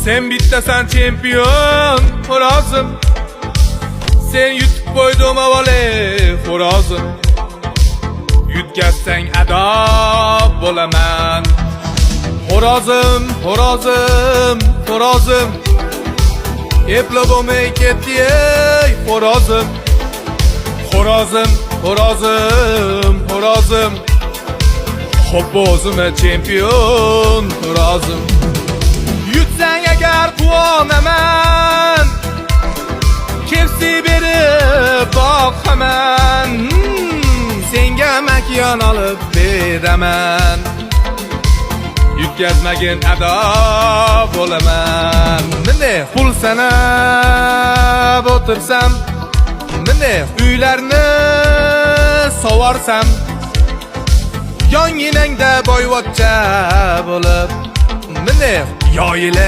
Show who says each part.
Speaker 1: Sen bittasan çempion xo'rozim, sen yutib qo'ydim avvalo xo'rozim. Yutkatsang ado bo'laman. Xo'rozim, xo'rozim, xo'rozim, eplab olmay ketdi ey xo'rozim. Xo'rozim, xo'rozim, xo'rozim, xo'p o'zim chempion xo'rozim. Yutsang agar quvonaman, kepsi berib boqaman, senga makyon olib beraman. Yutkazmagin ado bo'laman. Bunday pul sanab o'tirsam, bunday uylarni sovarsam, yonginangda boyvachcha bo'lib, bunday yoyila